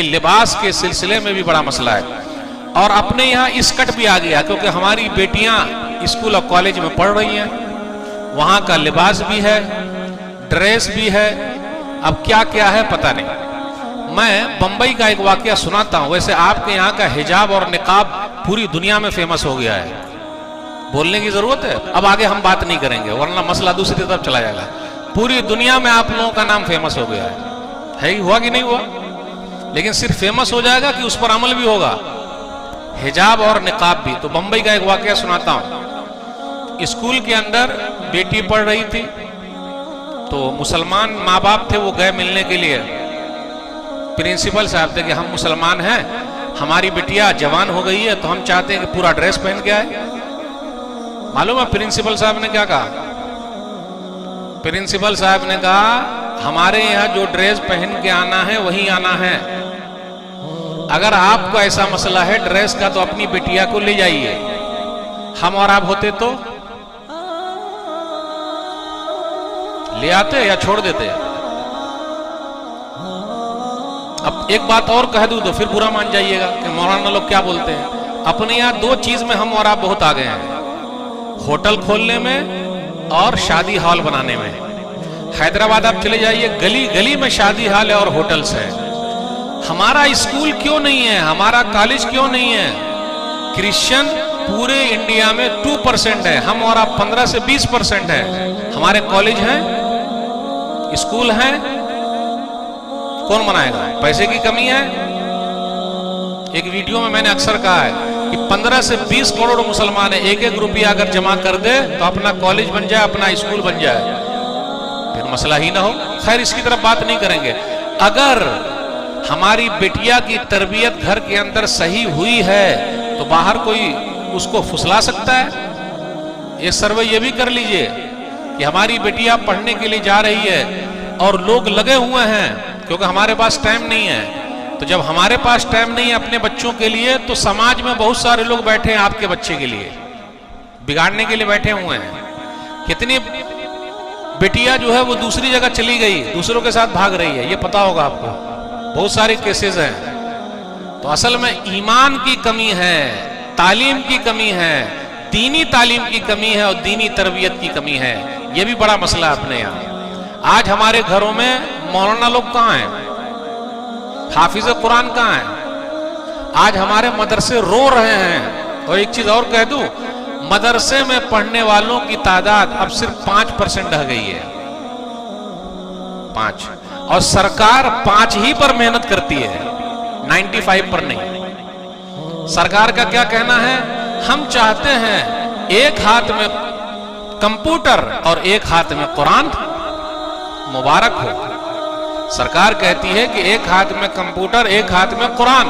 کہ لباس کے سلسلے میں بھی بڑا مسئلہ ہے. اور اپنے یہاں اسکٹ بھی آ گیا کیونکہ ہماری بیٹیاں اسکول اور کالج میں پڑھ رہی ہیں, وہاں کا لباس بھی ہے, ڈریس بھی ہے, اب کیا کیا ہے پتہ نہیں. میں بمبئی کا ایک واقعہ سناتا ہوں. ویسے آپ کے یہاں کا حجاب اور نقاب پوری دنیا میں فیمس ہو گیا ہے, بولنے کی ضرورت ہے. اب آگے ہم بات نہیں کریں گے ورنہ مسئلہ دوسری طرف چلا جائے گا. پوری دنیا میں آپ لوگوں کا نام فیمس ہو گیا ہے, ہوا کہ نہیں ہوا؟ لیکن صرف فیمس ہو جائے گا کہ اس پر عمل بھی ہوگا, حجاب اور نقاب بھی. تو بمبئی کا ایک واقعہ سناتا ہوں. اسکول کے اندر بیٹی پڑھ رہی تھی, تو مسلمان ماں باپ تھے, وہ گئے ملنے کے لیے. پرنسپل صاحب تھے کہ ہم مسلمان ہیں, ہماری بیٹیا جوان ہو گئی ہے, تو ہم چاہتے ہیں کہ پورا ڈریس پہن کے آئے. معلوم ہے پرنسپل صاحب نے کیا کہا؟ پرنسپل صاحب نے کہا ہمارے یہاں جو ڈریس پہن کے آنا ہے وہی آنا ہے. اگر آپ کو ایسا مسئلہ ہے ڈریس کا تو اپنی بیٹیا کو لے جائیے. ہم اور آپ ہوتے تو لے آتے یا چھوڑ دیتے؟ اب ایک بات اور کہہ دوں تو پھر برا مان جائیے گا کہ مولانا لوگ کیا بولتے ہیں. اپنے یہاں دو چیز میں ہم اور آپ بہت آگے ہیں, ہوٹل کھولنے میں اور شادی ہال بنانے میں. حیدرآباد آپ چلے جائیے, گلی گلی میں شادی ہال ہے اور ہوٹلز ہیں. ہمارا اسکول کیوں نہیں ہے, ہمارا کالج کیوں نہیں ہے؟ کرسچن پورے انڈیا میں 2% ہے, ہم اور آپ 15 سے 20% ہے. ہمارے کالج ہیں, اسکول ہیں, کون منائے گا؟ پیسے کی کمی ہے. ایک ویڈیو میں نے اکثر کہا ہے کہ 15 سے 20 کروڑ مسلمان ہیں, ایک روپیہ اگر جمع کر دے تو اپنا کالج بن جائے, اپنا اسکول بن جائے, پھر مسئلہ ہی نہ ہو. خیر اس کی طرف بات نہیں کریں گے. اگر ہماری بیٹیا کی تربیت گھر کے اندر صحیح ہوئی ہے تو باہر کوئی اس کو پھسلا سکتا ہے؟ یہ سروے یہ بھی کر لیجئے کہ ہماری بیٹیا پڑھنے کے لیے جا رہی ہے اور لوگ لگے ہوئے ہیں کیونکہ ہمارے پاس ٹائم نہیں ہے. تو جب ہمارے پاس ٹائم نہیں ہے اپنے بچوں کے لیے, تو سماج میں بہت سارے لوگ بیٹھے ہیں آپ کے بچے کے لیے, بگاڑنے کے لیے بیٹھے ہوئے ہیں. کتنی بیٹیاں جو ہے وہ دوسری جگہ چلی گئی, دوسروں کے ساتھ بھاگ رہی ہے, یہ پتا ہوگا آپ کو, بہت سارے کیسز ہیں. تو اصل میں ایمان کی کمی ہے, تعلیم کی کمی ہے, دینی تعلیم کی کمی ہے اور دینی تربیت کی کمی ہے. یہ بھی بڑا مسئلہ ہے اپنے یہاں. آج ہمارے گھروں میں مولانا لوگ کہاں ہیں, حافظ قرآن کہاں ہیں؟ آج ہمارے مدرسے رو رہے ہیں. اور ایک چیز اور کہہ دوں, مدرسے میں پڑھنے والوں کی تعداد اب صرف 5% رہ گئی ہے, 5. اور سرکار 5 ہی پر محنت کرتی ہے, 95 پر نہیں. سرکار کا کیا کہنا ہے؟ ہم چاہتے ہیں ایک ہاتھ میں کمپیوٹر اور ایک ہاتھ میں قرآن. مبارک ہو. سرکار کہتی ہے کہ ایک ہاتھ میں کمپیوٹر ایک ہاتھ میں قرآن.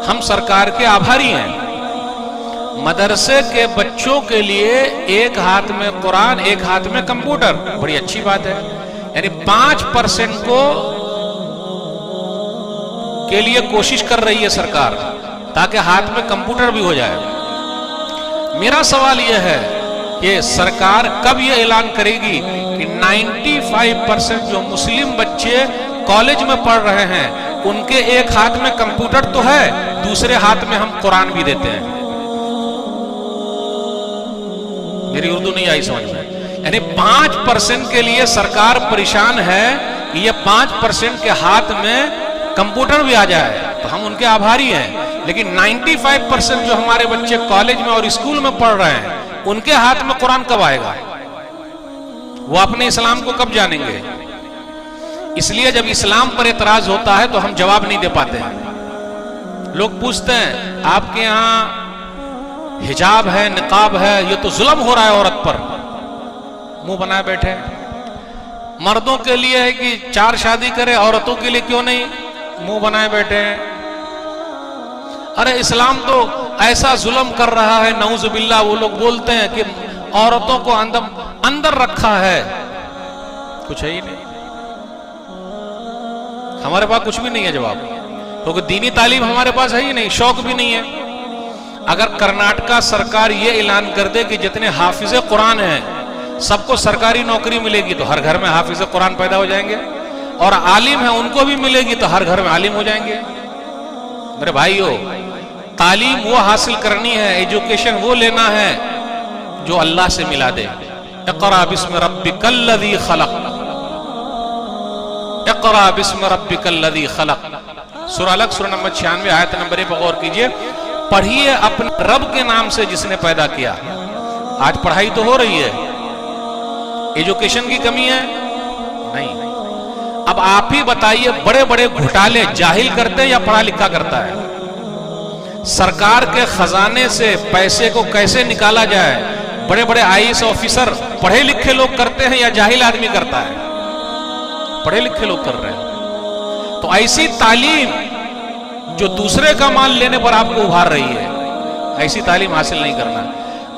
ہم سرکار کے آبھاری ہیں. مدرسے کے بچوں کے لیے ایک ہاتھ میں قرآن ایک ہاتھ میں کمپیوٹر, بڑی اچھی بات ہے. یعنی 5% کے لیے کوشش کر رہی ہے سرکار تاکہ ہاتھ میں کمپیوٹر بھی ہو جائے. میرا سوال یہ ہے کہ سرکار کب یہ اعلان کرے گی کہ 95% جو مسلم بچے کالج میں پڑھ رہے ہیں ان کے ایک ہاتھ میں کمپیوٹر تو ہے, دوسرے ہاتھ میں ہم قرآن بھی دیتے ہیں. میری اردو نہیں آئی سمجھ میں. یعنی 5% کے لیے سرکار پریشان ہے کہ یہ 5% کے ہاتھ میں کمپیوٹر بھی آ جائے تو ہم ان کے آبھاری ہیں. لیکن 95% جو ہمارے بچے کالج میں اور اسکول میں پڑھ رہے ہیں ان کے ہاتھ میں قرآن کب آئے گا؟ وہ اپنے اسلام کو کب جانیں گے؟ اس لیے جب اسلام پر اعتراض ہوتا ہے تو ہم جواب نہیں دے پاتے ہیں. لوگ پوچھتے ہیں آپ کے یہاں حجاب ہے, نقاب ہے, یہ تو ظلم ہو رہا ہے عورت پر. منہ بنائے بیٹھے. مردوں کے لیے ہے کہ 4 شادی کرے, عورتوں کے لیے کیوں نہیں؟ منہ بنائے بیٹھے ہیں. ارے اسلام تو ایسا ظلم کر رہا ہے, نعوذ باللہ. وہ لوگ بولتے ہیں کہ عورتوں کو اندر رکھا ہے, کچھ ہے ہی نہیں. ہمارے پاس کچھ بھی نہیں ہے جواب, کیونکہ دینی تعلیم ہمارے پاس ہے ہی نہیں, شوق بھی نہیں ہے. اگر کرناٹکا سرکار یہ اعلان کر دے کہ جتنے حافظ قرآن ہیں سب کو سرکاری نوکری ملے گی تو ہر گھر میں حافظ قرآن پیدا ہو جائیں گے. اور عالم ہیں ان کو بھی ملے گی تو ہر گھر میں عالم ہو جائیں گے. میرے بھائیو، تعلیم وہ حاصل کرنی ہے، ایجوکیشن وہ لینا ہے جو اللہ سے ملا دے. اقرا بسم ربک الذی خلق، اقرا بسم ربک الذی خلق. سورہ الگ سورہ نمبر 96 آیت نمبر 1 پر غور کیجئے. پڑھیے اپنے رب کے نام سے جس نے پیدا کیا. آج پڑھائی تو ہو رہی ہے، ایجوکیشن کی کمی ہے نہیں. اب آپ ہی بتائیے، بڑے بڑے گھوٹالے جاہل کرتے ہیں یا پڑھا لکھا کرتا ہے؟ سرکار کے خزانے سے پیسے کو کیسے نکالا جائے، بڑے بڑے IAS آفیسر پڑھے لکھے لوگ کرتے ہیں یا جاہل آدمی کرتا ہے؟ پڑھے لکھے لوگ کر رہے ہیں. تو ایسی تعلیم جو دوسرے کا مال لینے پر آپ کو ابھار رہی ہے، ایسی تعلیم حاصل نہیں کرنا.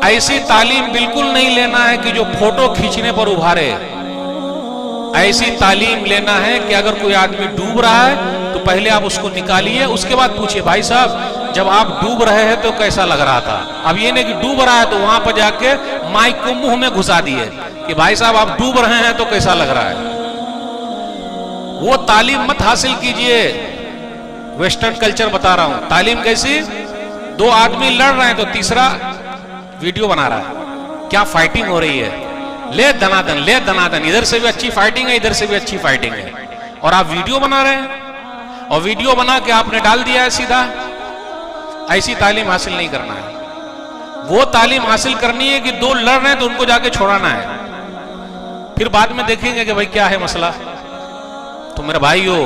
ایسی تعلیم بالکل نہیں لینا ہے کہ جو فوٹو کھینچنے پر ابھارے. ایسی تعلیم لینا ہے کہ اگر کوئی آدمی ڈوب رہا ہے تو پہلے آپ اس کو نکالیے، اس کے بعد پوچھئے بھائی صاحب جب آپ ڈوب رہے ہیں تو کیسا لگ رہا تھا. اب یہ نہیں کہ ڈوب رہا ہے تو وہاں پر جا کے مائک کو منہ میں گھسا دیے کہ بھائی صاحب آپ ڈوب رہے ہیں تو کیسا لگ رہا ہے. وہ تعلیم مت حاصل کیجئے. ویسٹرن کلچر بتا رہا ہوں. تعلیم کیسی؟ دو آدمی لڑ رہے ہیں تو تیسرا ویڈیو بنا رہا ہے. کیا فائٹنگ ہو رہی ہے، لے دنادن لے دنادن، ادھر سے بھی اچھی فائٹنگ ہے ادھر سے بھی اچھی فائٹنگ ہے، اور آپ ویڈیو بنا رہے ہیں اور ویڈیو بنا کے آپ نے ڈال دیا ہے سیدھا. ایسی تعلیم حاصل نہیں کرنا ہے. وہ تعلیم حاصل کرنی ہے کہ دو لڑ رہے ہیں تو ان کو جا کے چھوڑانا ہے، پھر بعد میں دیکھیں گے کہ بھائی کیا ہے مسئلہ. تو میرے بھائیو،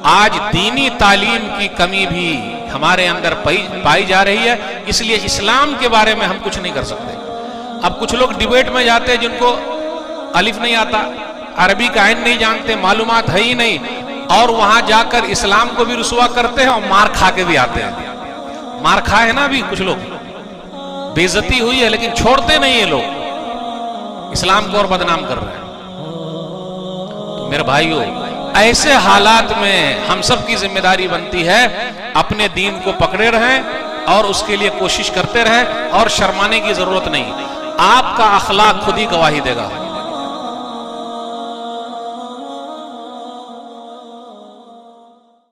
آج دینی تعلیم کی کمی بھی ہمارے اندر پائی جا رہی ہے، اس لیے اسلام کے بارے میں ہم کچھ نہیں کر سکتے. اب کچھ لوگ ڈیبیٹ میں جاتے ہیں جن کو الف نہیں آتا، عربی کا عین نہیں جانتے، معلومات ہے ہی نہیں، اور وہاں جا کر اسلام کو بھی رسوا کرتے ہیں اور مار کھا کے بھی آتے ہیں. مار کھائے نا ابھی کچھ لوگ، بے عزتی ہوئی ہے لیکن چھوڑتے نہیں ہیں لوگ، اسلام کو اور بدنام کر رہے ہیں. تو میرے بھائیو، ایسے حالات میں ہم سب کی ذمہ داری بنتی ہے اپنے دین کو پکڑے رہیں اور اس کے لیے کوشش کرتے رہیں، اور شرمانے کی ضرورت نہیں. آپ کا اخلاق خود ہی گواہی دے گا.